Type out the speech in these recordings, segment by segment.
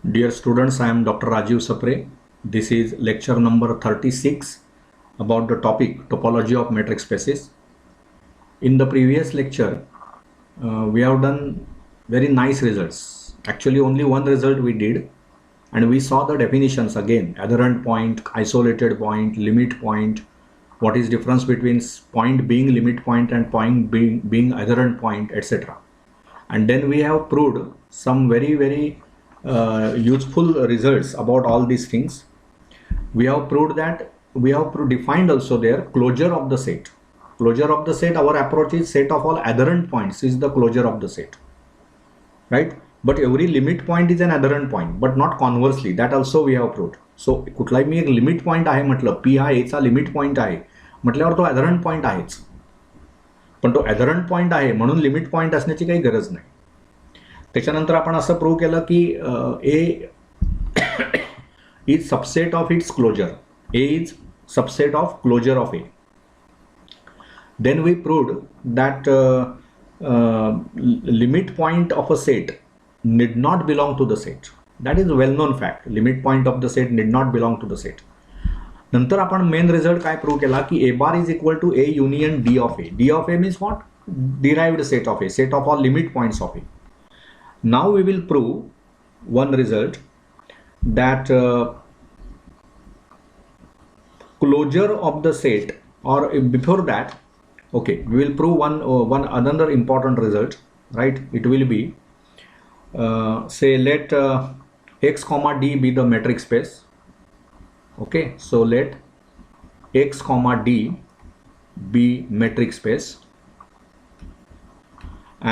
Dear students, I am Dr. Rajiv Sapre. This is lecture number 36 about the topic topology of metric spaces. In the previous lecture, we have done very nice results. Actually, only one result we did, and we saw the definitions again: adherent point, isolated point, limit point, what is difference between point being limit point and point being adherent point, etc. And then we have proved some very useful results about all these things. We have proved that we have defined also there closure of the set. Closure of the set, our approach is set of all adherent points is the closure of the set, right? But every limit point is an adherent point, but not conversely. That also we have proved. So कुठलाही मी एक limit point आहे म्हटलं, P हा एचा limit point आहे म्हटल्यावर तो ॲधरंट point आहेच, पण तो ॲधरंट पॉइंट आहे म्हणून लिमिट पॉइंट असण्याची काही गरज नाही. त्याच्यानंतर आपण असं प्रूव्ह केलं की A is subset of its closure. A is subset of closure of A. Then we proved that limit point of a set need not belong to the set. That is well known fact. Limit point of the set need not belong to the set. नंतर आपण main result काय prove केला की A bar is equal to A union D of A. D of A means what? Derived set of A, set of all limit points of A. Now we will prove one result that closure of the set, or before that, okay, we will prove one another important result, right? It will be say let x comma d be the metric space. Okay, so let x comma d be metric space,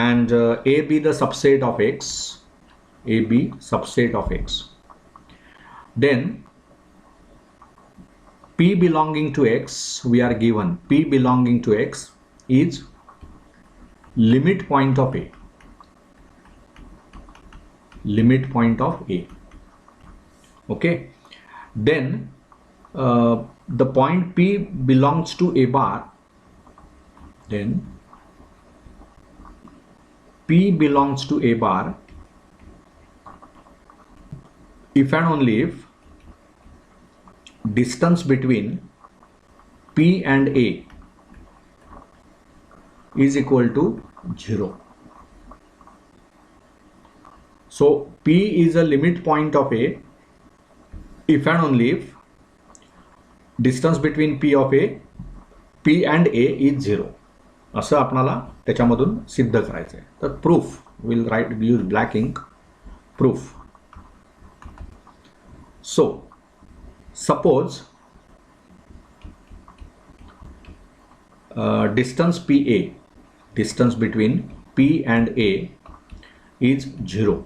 and a be the subset of x, a be subset of x. Then p belonging to x, we are given p belonging to x is limit point of a, limit point of a. Okay, then the point p belongs to a bar, then P belongs to a bar if and only if distance between P and A is equal to 0. So P is a limit point of A if and only if distance between P and A is 0. असं आपणाला त्याच्यामधून सिद्ध करायचं आहे. तर proof will write use black ink. Proof. So suppose distance PA, distance between P and A is 0.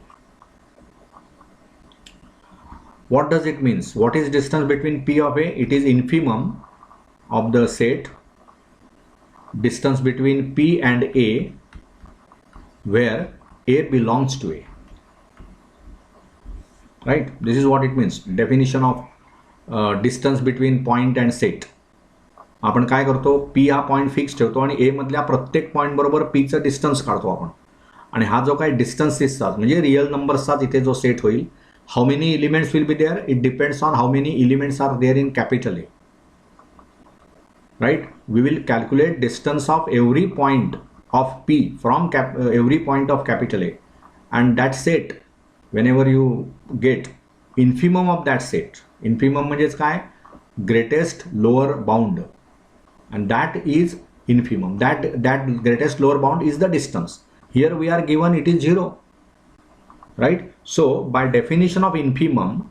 What does it means? What is distance between P of A? It is infimum of the set distance between P and A where A belongs to A, right? This is what it means. Definition of distance between point and set. आपण काय करतो, P हा point fix ठेवतो आणि A मधल्या प्रत्येक point बरोबर P चा डिस्टन्स काढतो आपण, आणि हा जो काही डिस्टन्स दिसतात म्हणजे रिअल नंबर्सचा इथे जो सेट होईल. How many elements will be there? It depends on how many elements are there in capital A. Right, we will calculate distance of every point of P from every point of capital A, and that set, whenever you get infimum of that set, infimum म्हणजेच काय? Greatest lower bound, and that is infimum. That greatest lower bound is the distance. Here we are given it is 0, right? So by definition of infimum,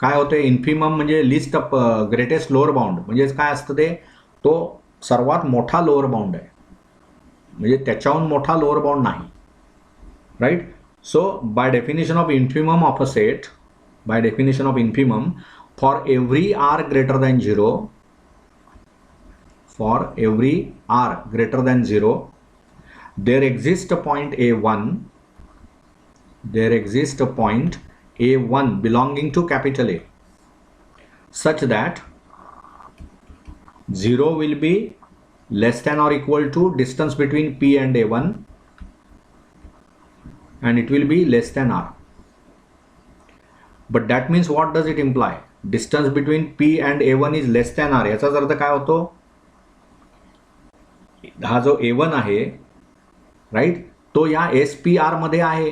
काय होते? Infimum म्हणजे list of greatest lower bound. म्हणजेच काय असतं ते? तो सर्वात मोठा लोअर बाउंड आहे, म्हणजे त्याच्याहून मोठा लोअर बाउंड नाही, right? So by definition of infimum of a set, by definition of infimum, for every R greater than 0, for every R greater than 0, there exist a point A1, there exist a point A1 belonging to capital A, such that 0 will be less than or equal to distance between P and A1, and it will be less than R. But that means what does it imply? Distance between P and A1 is less than R. याचाच अर्थ काय होतो? हा जो A1 आहे, right, तो या SPR मध्ये आहे.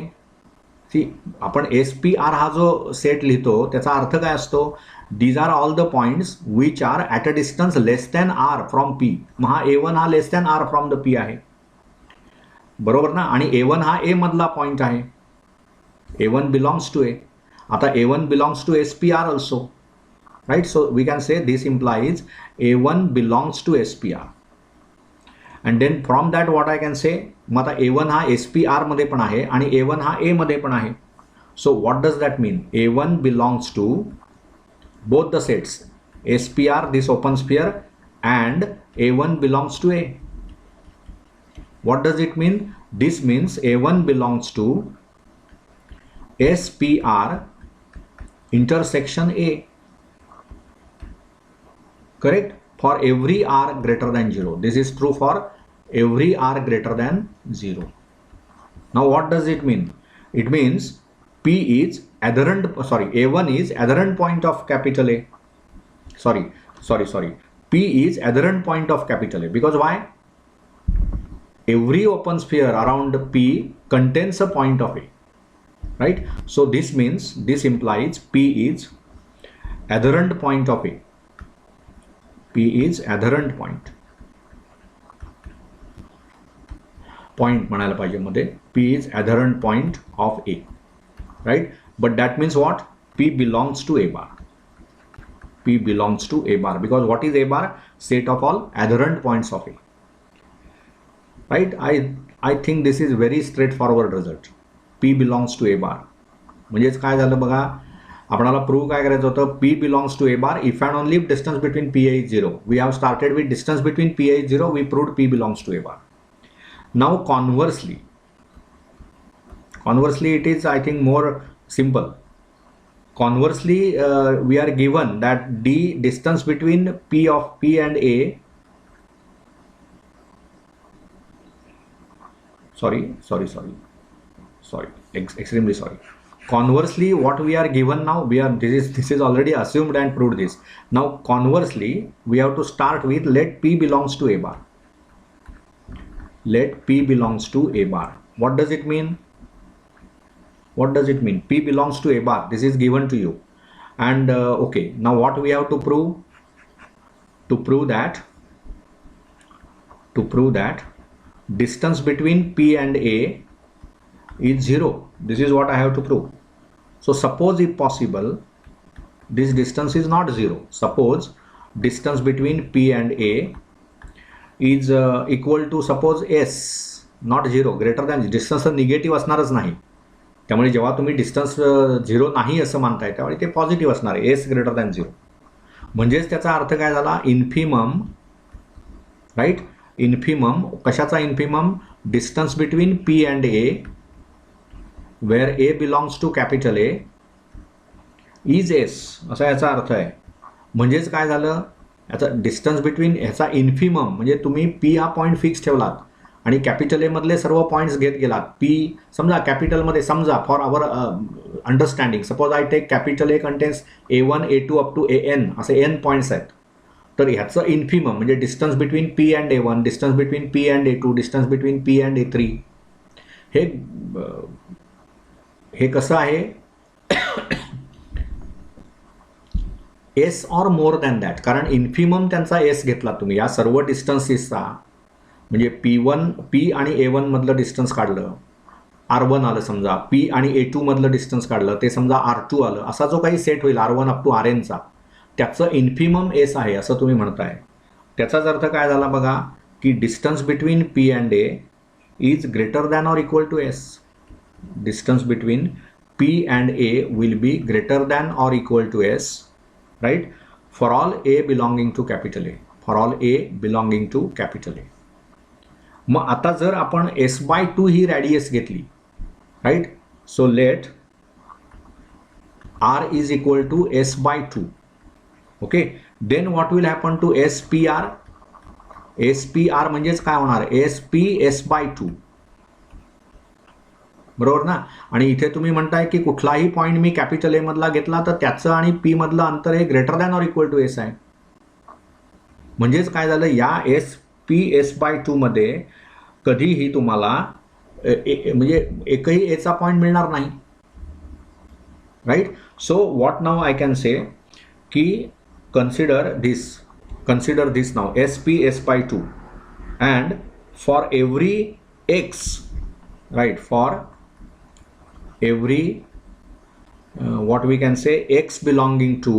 सी, आपण SPR हा जो सेट लिहितो त्याचा अर्थ काय असतो? These are all the points which are at a distance less than R from P. मग हा A1 हा less than R from the P आहे, बरोबर ना? आणि A1 हा A मधला पॉइंट आहे. A1 belongs to A. आता A1 belongs to SPR also, right? So we can say this implies A1 belongs to SPR. And then from that what I can say, मग आता A1 हा SPR मध्ये पण आहे आणि A1 हा A मध्ये पण आहे. So what does that mean? A1 belongs to both the sets, SPR, this open sphere, and A1 belongs to A. What does it mean? This means A1 belongs to SPR intersection A. Correct? For every R greater than 0. This is true for every R greater than 0. Now what does it mean? It means P is adherent, A1 is adherent point of capital A. Sorry. P is adherent point of capital A. Because why? Every open sphere around P contains a point of A. Right? So this means, this implies P is adherent point of A. P is adherent point. Point म्हणायला पाहिजे मध्ये. P is adherent point of A. Right? But that means what? P belongs to A bar. P belongs to A bar, because what is A bar? Set of all adherent points of A. Right? I think this is very straightforward result. P belongs to A bar. म्हणजेच काय झालं बघा, आपल्याला prove काय करायचं होतं? P belongs to A bar if and only if distance between PA is 0. We have started with distance between PA is 0. We proved P belongs to A bar. Now conversely it is, I think, more simple. Conversely, we are given that the distance between P of P and A, extremely sorry. Conversely, what we are given now, this is already assumed and proved this. Now conversely, we have to start with let P belongs to A bar. Let P belongs to A bar. What does it mean? What does it mean? P belongs to A bar. This is given to you. And okay, now what we have to prove? To prove that distance between P and A is 0. This is what I have to prove. So suppose, if possible, this distance is not 0. Suppose distance between P and A is equal to, suppose, S, not 0, greater than. Distance negative असणारच नाही. त्यामुळे जेव्हा तुम्ही distance 0 नाही असं मानताय त्यावेळी ते positive असणार आहे, एस ग्रेटर दॅन 0. म्हणजेच त्याचा अर्थ काय झाला? Infimum, right? इन्फिमम कशाचा? Infimum distance between P and A where A belongs to capital A is S, असा याचा अर्थ आहे. म्हणजेच काय झालं? याचा डिस्टन्स बिटवीन, ह्याचा इन्फिमम म्हणजे तुम्ही P हा पॉईंट फिक्स ठेवलात आणि कॅपिटल ए मधले सर्व पॉईंट्स घेत गेलात. P समजा कॅपिटलमध्ये, समजा for our understanding, suppose I take capital A contains A1 A2 up to AN, असे N पॉईंट्स आहेत. तर ह्याचं इन्फिमम म्हणजे distance between P and A1, distance between P and A2, distance between P and A3, हे कसं आहे? S or more than that. कारण infimum त्यांचा S घेतला तुम्ही या सर्व डिस्टन्सेसचा. म्हणजे P आणि A1 मधलं डिस्टन्स काढलं, R1 आलं समजा, P आणि A2 मधलं डिस्टन्स काढलं, ते समजा R2 आलं. असा जो काही सेट होईल R1 अप टू RNचा, त्याचं इन्फिमम S आहे असं तुम्ही म्हणताय. त्याचाच अर्थ काय झाला बघा, की distance between P and A is greater than or equal to S. Distance between P and A will be greater than or equal to S, right? For all A belonging to capital A. For all A belonging to capital A. मग आता जर आपण S/2 ही radius घेतली, right? So let R is equal to S/2. Okay, then what will happen to SPR? S P are म्हणजेच काय होणार, S P S by 2, बरोबर ना. आणि इथे तुम्ही म्हणताय की कुठलाही पॉईंट मी कॅपिटल ए मधला घेतला तर त्याचं आणि पी मधलं अंतर हे greater than or equal to S आहे. म्हणजेच काय झालं, या एस पी एस बाय 2 मध्ये कधीही तुम्हाला म्हणजे एकही एचा पॉईंट मिळणार नाही, राईट. सो व्हॉट नाव आय कॅन से की consider this now, SPS by 2, and for every x, right, for every what we can say x belonging to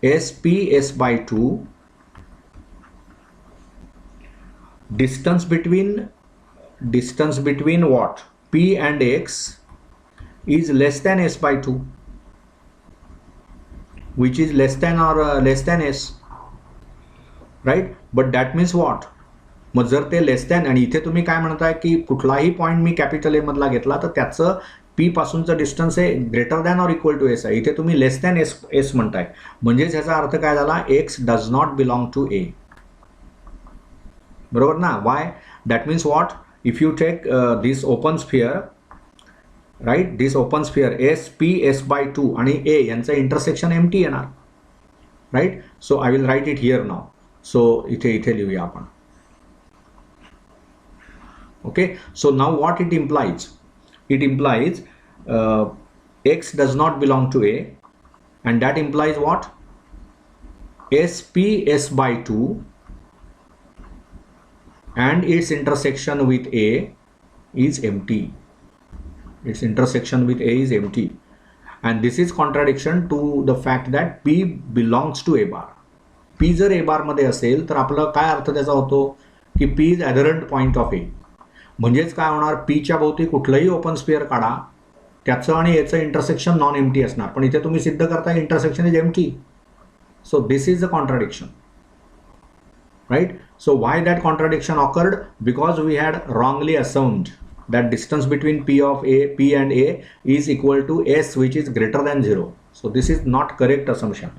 SPS by 2, distance between what, p and x is less than s by 2, which is less than or less than s, right. But that means what, मग जर ते less than, आणि इथे तुम्ही काय म्हणताय की कुठलाही point मी capital ए मधला घेतला तर त्याचं पी पासूनचं डिस्टन्स हे greater than or equal to S आहे. इथे तुम्ही लेस दॅन एस म्हणताय, म्हणजेच ह्याचा अर्थ काय झाला, X does not belong to A, बरोबर ना. Why, that means what, if you take this open sphere, right, this open sphere S P S by 2 आणि ए यांचं इंटरसेक्शन एम्प्टी येणार, right. So I will write it here now. So इथे लिहूया आपण. Okay, so now what it implies, it implies x does not belong to a, and that implies what, SPS by 2 and its intersection with a is empty. Its intersection with a is empty, and this is contradiction to the fact that p belongs to a bar. p जर a bar मध्ये असेल तर आपलं काय अर्थ त्याचा होतो की p is adherent point of a. म्हणजेच काय होणार, पीच्या भोवती कुठलंही ओपन स्फिअर काढा, त्याचं आणि याचं इंटरसेक्शन नॉन एम्प्टी असणार, पण इथे तुम्ही सिद्ध करताय intersection is empty. So this is the contradiction, right. So why that contradiction occurred, because we had wrongly assumed that distance between p and a is equal to s, which is greater than 0. So this is not correct assumption.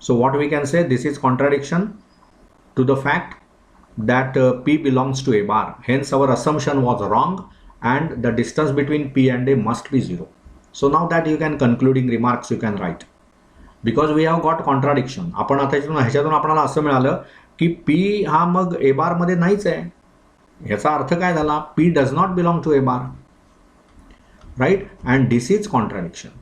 So what we can say, this is contradiction to the fact that p belongs to a bar. Hence our assumption was wrong and the distance between p and a must be 0. So now that you can concluding remarks you can write, because we have got contradiction. आपण आता ह्याच्यातून आपल्याला असं मिळालं की p हा मग a bar मध्ये नाहीच आहे. ह्याचा अर्थ काय झाला, p does not belong to a bar, right. And this is contradiction,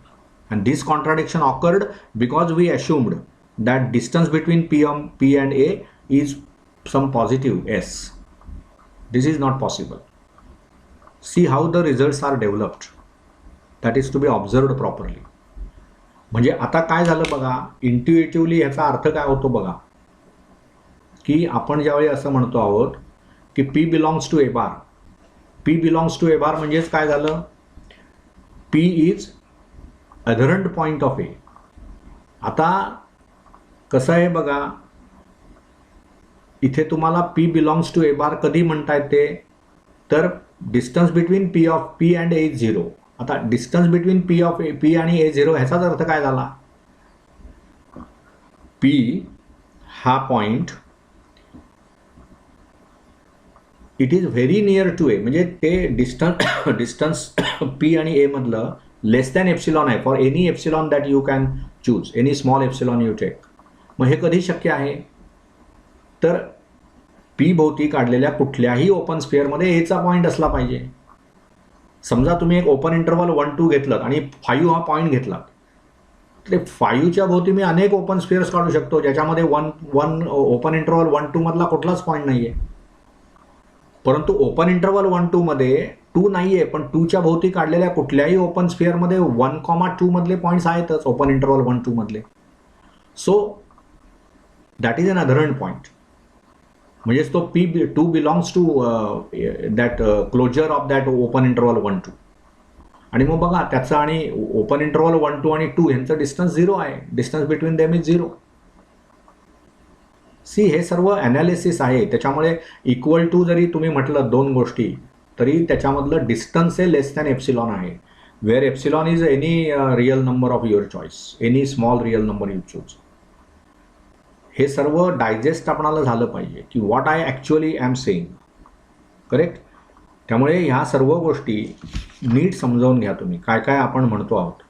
and this contradiction occurred because we assumed that distance between p and a is some positive s. This is not possible. See how the results are developed. That is to be observed properly. म्हणजे आता काय झालं बघा, इंट्युएटिव्हली ह्याचा अर्थ काय होतो बघा, की आपण ज्यावेळी असं म्हणतो आहोत की p belongs to a bar, p belongs to a bar म्हणजेच काय झालं, p is adherent point of a. आता कसं आहे बघा, इथे तुम्हाला p belongs to a bar कधी म्हणता येते, तर distance between p and a is 0. आता डिस्टन्स बिटवीन p आणि a 0 ह्याचाच अर्थ काय झाला, p हा point it is very near to a, म्हणजे ते डिस्टन्स p आणि a मधलं लेस दॅन एप्सिलॉन आहे, for any epsilon that you can choose, any small epsilon you take. मग हे कधी शक्य आहे, तर p भोवती काढलेल्या कुठल्याही ओपन स्फिअरमध्ये एचा पॉईंट असला पाहिजे. समजा तुम्ही एक ओपन इंटरवल 1 2 घेतलं आणि 5 हा पॉईंट घेतला, तर 5च्या भोवती मी अनेक ओपन स्फिअर्स काढू शकतो ज्याच्यामध्ये वन ओपन इंटरवल 1 2 मधला कुठलाच पॉईंट नाहीये. परंतु ओपन इंटरवल 1 2 मध्ये 2 नाहीये, पण 2च्या भोवती काढलेल्या कुठल्याही ओपन स्फिअरमध्ये 1,2 मधले पॉईंट्स आहेतच ओपन इंटरवल 1 2 मधले. So that is an adherent point. म्हणजेच तो p2 belongs to that closure of that open interval 1 2. आणि मग बघा त्याचं आणि ओपन इंटरवल 1 2 आणि 2 यांचं डिस्टन्स 0 आहे, distance between them is 0. See हे सर्व ॲनालिसिस आहे, त्याच्यामुळे इक्वल टू जरी तुम्ही म्हटलं दोन गोष्टी तरी त्याच्यामधलं डिस्टन्स हे लेस दॅन एप्सिलॉन आहे, where epsilon is any real number of your choice, any small real number you choose. हे सर्व डायजेस्ट आपणाला झालं पाहिजे की what I actually am saying. Correct. त्यामुळे ह्या सर्व गोष्टी नीट समजावून घ्या तुम्ही काय काय आपण म्हणतो आहोत.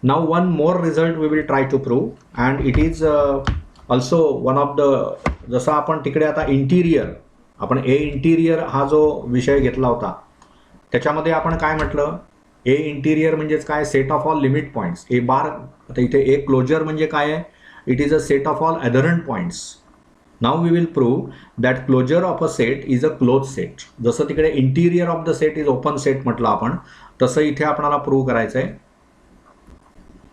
Now one more result we will try to prove and it is also one of the, जसं आपण तिकडे आता इंटिरियर, आपण ए इंटिरियर हा जो विषय घेतला होता त्याच्यामध्ये आपण काय म्हटलं, ए इंटिरियर म्हणजेच काय, set of all limit points. A bar, आता इथे ए क्लोजर म्हणजे काय आहे, it is a set of all adherent points. Now we will prove that closure of a set is a close set. जसं तिकडे interior of the set is open set म्हटलं आपण, तसं इथे आपल्याला प्रूव्ह करायचं आहे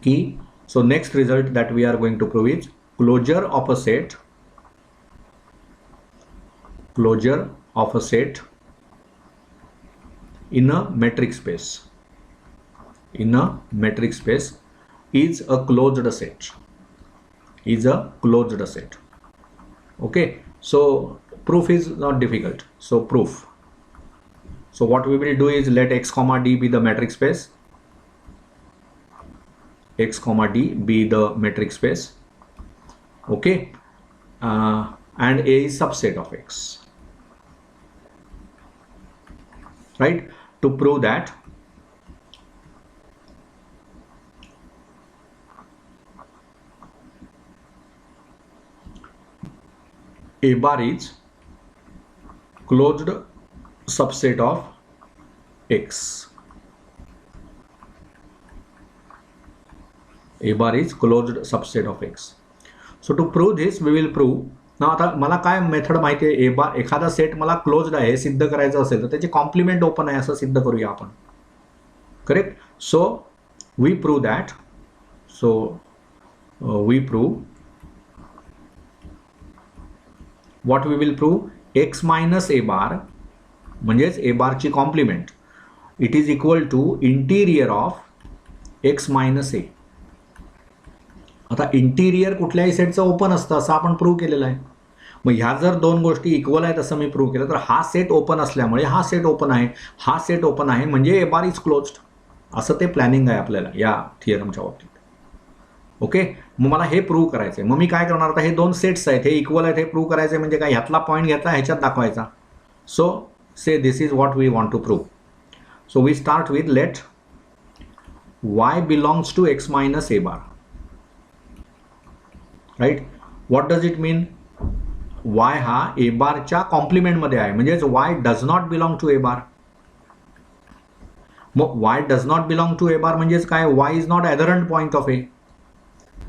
की, so next result that we are going to prove is closure of a set, closure of a set in a metric space, in a metric space is a closed set, is a closed set. Okay, so proof is not difficult. So proof, so what we will do is let x comma d be the metric space, x comma d be the metric space. Okay, and a is subset of x. Right, to prove that a bar is closed subset of x, a bar is closed subset of x. So to prove this we will prove. ना आता मला काय method माहिती आहे, ए बार एखादा set मला closed आहे हे सिद्ध करायचं असेल तर त्याची कॉम्प्लिमेंट ओपन आहे असं सिद्ध करूया आपण. Correct. So we prove that, so we prove, what we will prove, X minus A bar म्हणजेच ए बारची complement it is equal to interior of X minus A. आता इंटिरियर कुठल्याही सेटचं ओपन असतं असं आपण प्रूव्ह केलेलं आहे. मग ह्या जर दोन गोष्टी इक्वल आहेत असं मी प्रूव्ह केलं तर हा सेट ओपन असल्यामुळे हा सेट ओपन आहे, हा सेट ओपन आहे म्हणजे ए बार इज क्लोज्ड, असं ते प्लॅनिंग आहे आपल्याला या थिअरमच्या बाबतीत. ओके, मग मला हे प्रूव्ह करायचं आहे. मग मी काय करणार, आता हे दोन सेट्स आहेत, हे इक्वल आहेत, हे प्रूव्ह करायचं म्हणजे काय, ह्यातला पॉईंट घ्यायचा ह्याच्यात दाखवायचा. So say this is what we want to prove. So we start with let Y belongs to X minus A bar. Right, what does it mean, Y हा A बारच्या कॉम्प्लिमेंटमध्ये आहे म्हणजेच Y does not belong to A bar. मग Y does not belong to A bar म्हणजेच काय, Y is not adherent point of A.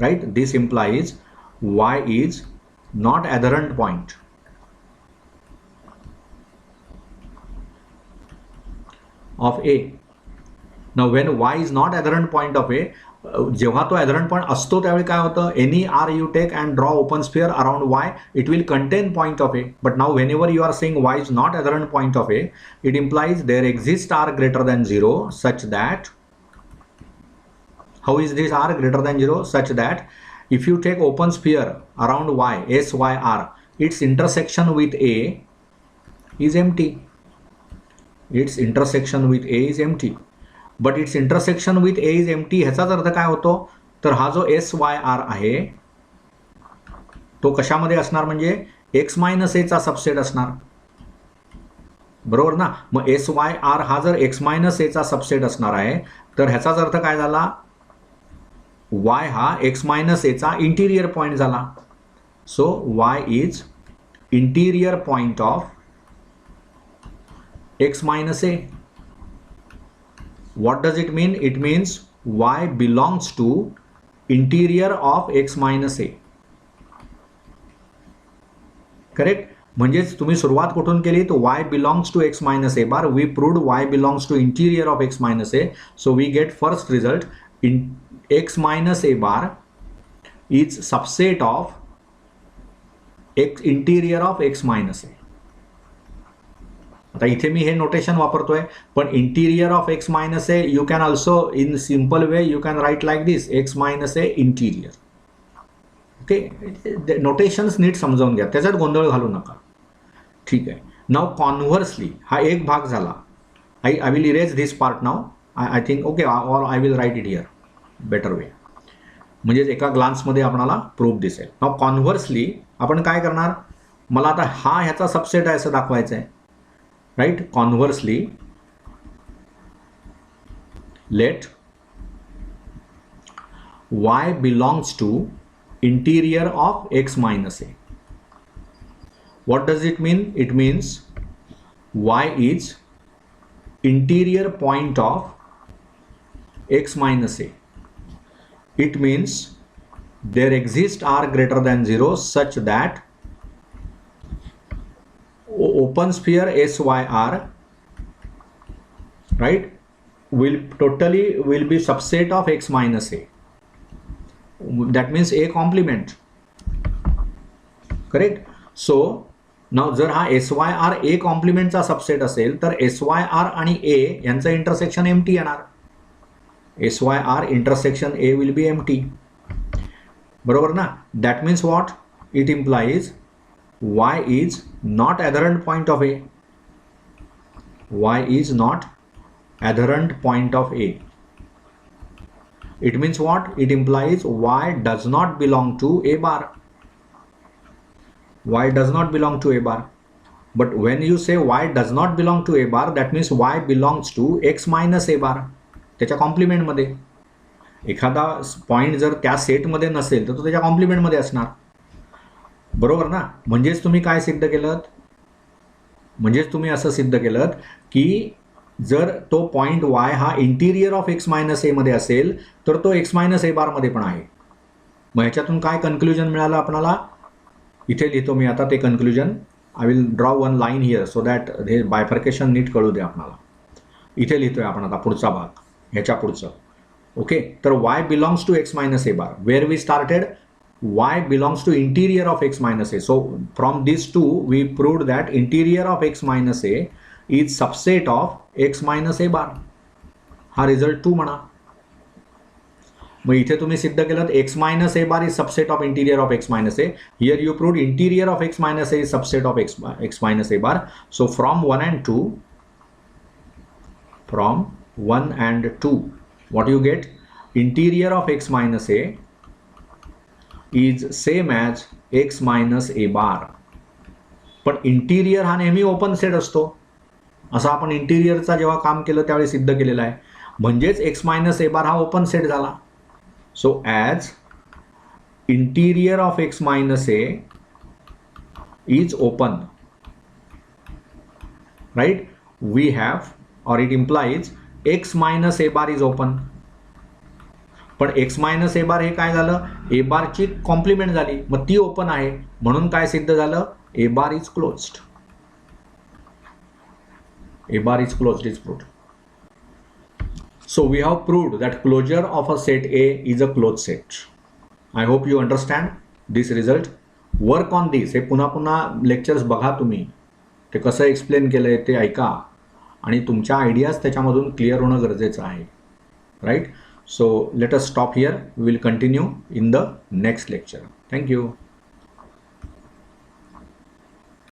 Right, this implies Y is not adherent point of A. Now when Y is not adherent point of A, जेव्हा तो adherent point असतो त्यावेळी काय होतं, any R you take and draw open sphere around Y it will contain point of A. But now whenever you are saying Y is not adherent point of A, it implies there exist R greater than 0 such that, how is this r greater than 0, such that if you take open sphere around y, s y r, its intersection with a is empty, its intersection with a is empty. But it's intersection with A is empty. ह्याचाच अर्थ काय होतो, तर हा जो S Y are आहे तो कशामध्ये असणार, म्हणजे एक्स मायनस एचा सबसेट असणार, बरोबर ना. मग एस वाय आर हा जर एक्स मायनस एचा सबसेट असणार आहे तर ह्याचाच अर्थ काय झाला, वाय हा एक्स मायनस एचा इंटिरियर पॉईंट झाला. So Y is interior point of X minus A. What does it mean? It means y belongs to interior of x minus a. Correct? म्हणजेच तुम्ही सुरुवात कुठून केली तर y belongs to x minus a bar. We proved y belongs to interior of x minus a. So we get first result, in x minus a bar is subset of x interior of x minus a. आता इथे मी हे notation वापरतोय, पण interior of X minus A you can also in simple way you can write like this, X minus A interior. Okay, notations नीट समजावून घ्या, त्याच्यात गोंधळ घालू नका. ठीक आहे. नाव कॉन्व्हर्सली हा एक भाग झाला. I will erase this part now. I think okay, or I will write it here better way. म्हणजेच एका ग्लान्समध्ये आपल्याला प्रूफ दिसेल. नाव कॉन्व्हर्सली आपण काय करणार, मला आता हा ह्याचा सबसेट आहे असं दाखवायचं आहे, राईट. Conversely let y belongs to interior of x minus a. What does it mean? It means y is interior point of x minus a. It means there exist r greater than 0 such that open sphere SYR, right, will be subset of x minus a. That means a complement, correct. So now जर हा SYR a complement चा subset असेल तर SYR आणि a यांचं intersection empty येणार. SYR intersection a will be empty, बरोबर ना. That means what? It implies y is not adherent point of a. Y is not adherent point of a. It means what? It implies y does not belong to a bar. Y does not belong to a bar. But when you say y does not belong to a bar, that means y belongs to x minus a bar. त्याच्या कॉम्प्लिमेंटमध्ये एखादा point जर त्या सेटमध्ये नसेल तर तो त्याच्या कॉम्प्लिमेंटमध्ये असणार, बरोबर ना. म्हणजेच तुम्ही काय सिद्ध केलं, म्हणजेच तुम्ही असं सिद्ध केलं की जर तो पॉईंट y हा इंटिरियर ऑफ x मायनस ए मध्ये असेल तर तो x मायनस ए बार मध्ये पण आहे. मग ह्याच्यातून काय कन्क्लुजन मिळालं आपल्याला, इथे लिहितो मी आता ते conclusion. I will draw one line here so that हे बायफर्केशन नीट कळू दे आपल्याला. इथे लिहितोय आपण आता पुढचा भाग, ह्याच्या पुढचं. ओके, तर y belongs to x minus A bar. Where we started, y belongs to interior of x minus a. So from these two we proved that interior of x minus a is subset of x minus a bar. हा result 2 म्हणा. मग इथे तुम्ही सिद्ध केलं x minus a bar is subset of interior of x minus a. Here you proved interior of x minus a is subset of x minus a bar. So from 1 and 2, what you get? Interior of x minus a is same as x minus a bar. पण interior हा नेहमी open set असतो, असं आपण इंटिरियरचा जेव्हा काम केलं त्यावेळी सिद्ध केलेलं आहे. म्हणजेच x मायनस ए बार हा ओपन सेट झाला. So as interior of x minus A is open, right, we have, or it implies x minus A bar is open. पण x मायनस ए बार हे काय झालं, ए बारची कॉम्प्लिमेंट झाली, मग ती open आहे, म्हणून काय सिद्ध झालं, A bar is closed. A bar is closed is proved. So we have proved that closure of a set A is a close set. I hope you understand this result. Work on this. हे पुन्हा पुन्हा lectures बघा तुम्ही, ते कसं explain केलं आहे ते ऐका, आणि तुमच्या आयडियाज त्याच्यामधून क्लिअर होणं गरजेचं आहे, right. So let us stop here. We will continue in the next lecture. Thank you.